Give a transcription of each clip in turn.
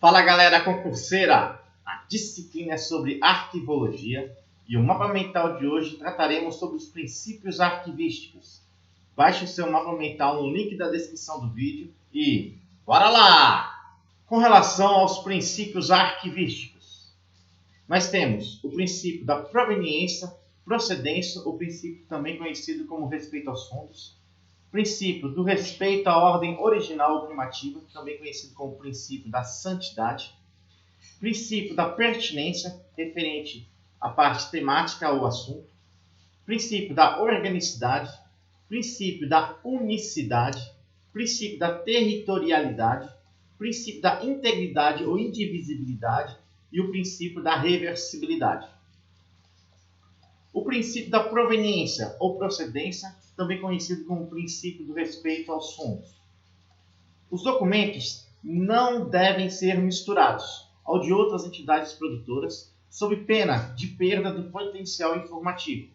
Fala galera concurseira! A disciplina é sobre arquivologia e o mapa mental de hoje trataremos sobre os princípios arquivísticos. Baixe o seu mapa mental no link da descrição do vídeo e bora lá! Com relação aos princípios arquivísticos, nós temos o princípio da proveniência, procedência, o princípio também conhecido como respeito aos fundos, princípio do respeito à ordem original ou primativa, também conhecido como princípio da santidade, princípio da pertinência, referente à parte temática ou assunto, princípio da organicidade, princípio da unicidade, princípio da territorialidade, princípio da integridade ou indivisibilidade e o princípio da reversibilidade. O princípio da proveniência ou procedência, também conhecido como princípio do respeito aos fundos. Os documentos não devem ser misturados ao de outras entidades produtoras, sob pena de perda do potencial informativo.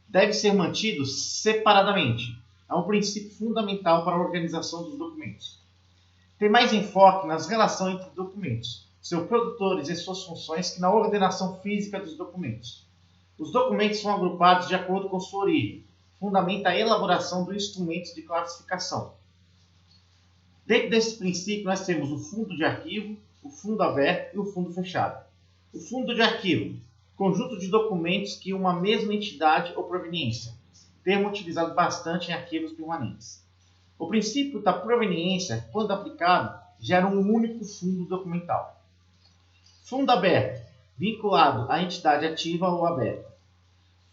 Devem ser mantidos separadamente. É um princípio fundamental para a organização dos documentos. Tem mais enfoque nas relações entre documentos, seus produtores e suas funções que na ordenação física dos documentos. Os documentos são agrupados de acordo com sua origem. Fundamenta a elaboração dos instrumentos de classificação. Dentro desse princípio, nós temos o fundo de arquivo, o fundo aberto e o fundo fechado. O fundo de arquivo, conjunto de documentos que uma mesma entidade ou proveniência, termo utilizado bastante em arquivos permanentes. O princípio da proveniência, quando aplicado, gera um único fundo documental. Fundo aberto, vinculado à entidade ativa ou aberta.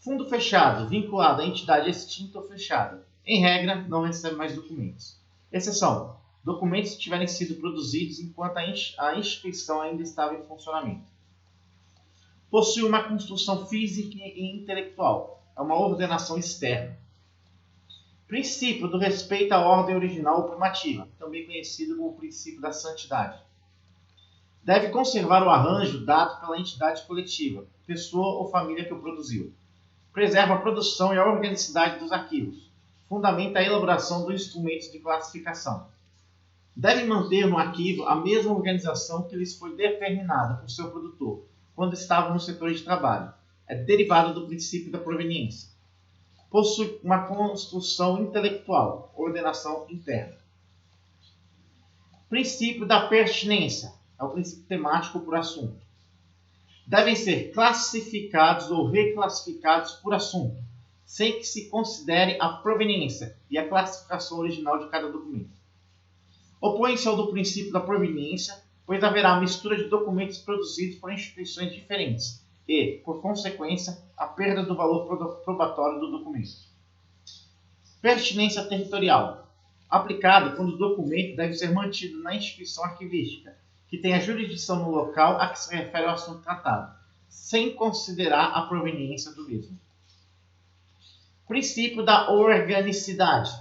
Fundo fechado, vinculado à entidade extinta ou fechada. Em regra, não recebe mais documentos. Exceção: documentos que tiverem sido produzidos enquanto a instituição ainda estava em funcionamento. Possui uma construção física e intelectual. É uma ordenação externa. Princípio do respeito à ordem original ou primativa, também conhecido como princípio da santidade. Deve conservar o arranjo dado pela entidade coletiva, pessoa ou família que o produziu. Preserva a produção e a organicidade dos arquivos. Fundamenta a elaboração dos instrumentos de classificação. Deve manter no arquivo a mesma organização que lhes foi determinada por seu produtor, quando estava no setor de trabalho. É derivado do princípio da proveniência. Possui uma construção intelectual, ordenação interna. Princípio da pertinência. É o princípio temático por assunto. Devem ser classificados ou reclassificados por assunto, sem que se considere a proveniência e a classificação original de cada documento. Opõe-se ao do princípio da proveniência, pois haverá mistura de documentos produzidos por instituições diferentes e, por consequência, a perda do valor probatório do documento. Pertinência territorial. Aplicado quando o documento deve ser mantido na instituição arquivística, que tem a jurisdição no local a que se refere o assunto tratado, sem considerar a proveniência do mesmo. Princípio da organicidade.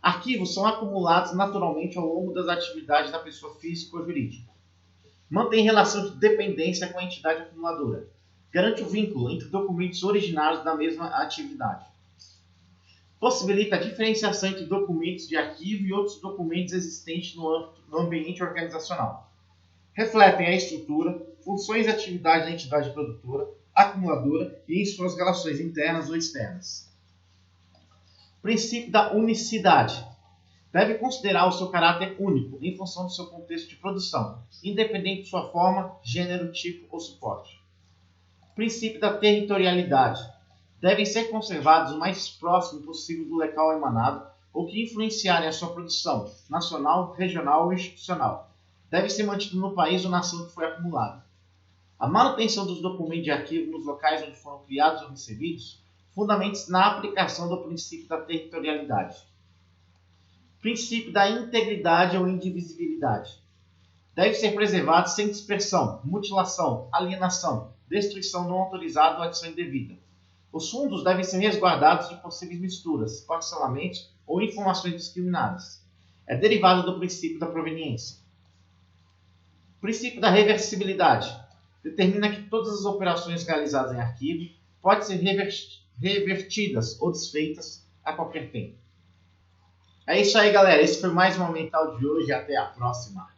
Arquivos são acumulados naturalmente ao longo das atividades da pessoa física ou jurídica. Mantém relação de dependência com a entidade acumuladora. Garante o vínculo entre documentos originários da mesma atividade. Possibilita a diferenciação entre documentos de arquivo e outros documentos existentes no ambiente organizacional. Refletem a estrutura, funções e atividades da entidade produtora, acumuladora e em suas relações internas ou externas. Princípio da unicidade. Deve considerar o seu caráter único em função do seu contexto de produção, independente de sua forma, gênero, tipo ou suporte. Princípio da territorialidade. Devem ser conservados o mais próximo possível do local emanado ou que influenciarem a sua produção, nacional, regional ou institucional. Deve ser mantido no país ou nação que foi acumulado. A manutenção dos documentos de arquivo nos locais onde foram criados ou recebidos fundamenta-se na aplicação do princípio da territorialidade. Princípio da integridade ou indivisibilidade. Deve ser preservado sem dispersão, mutilação, alienação, destruição não autorizada ou adição indevida. Os fundos devem ser resguardados de possíveis misturas, parcelamentos ou informações discriminadas. É derivado do princípio da proveniência. Princípio da reversibilidade. Determina que todas as operações realizadas em arquivo podem ser revertidas ou desfeitas a qualquer tempo. É isso aí, galera. Esse foi mais um Mental de hoje. Até a próxima.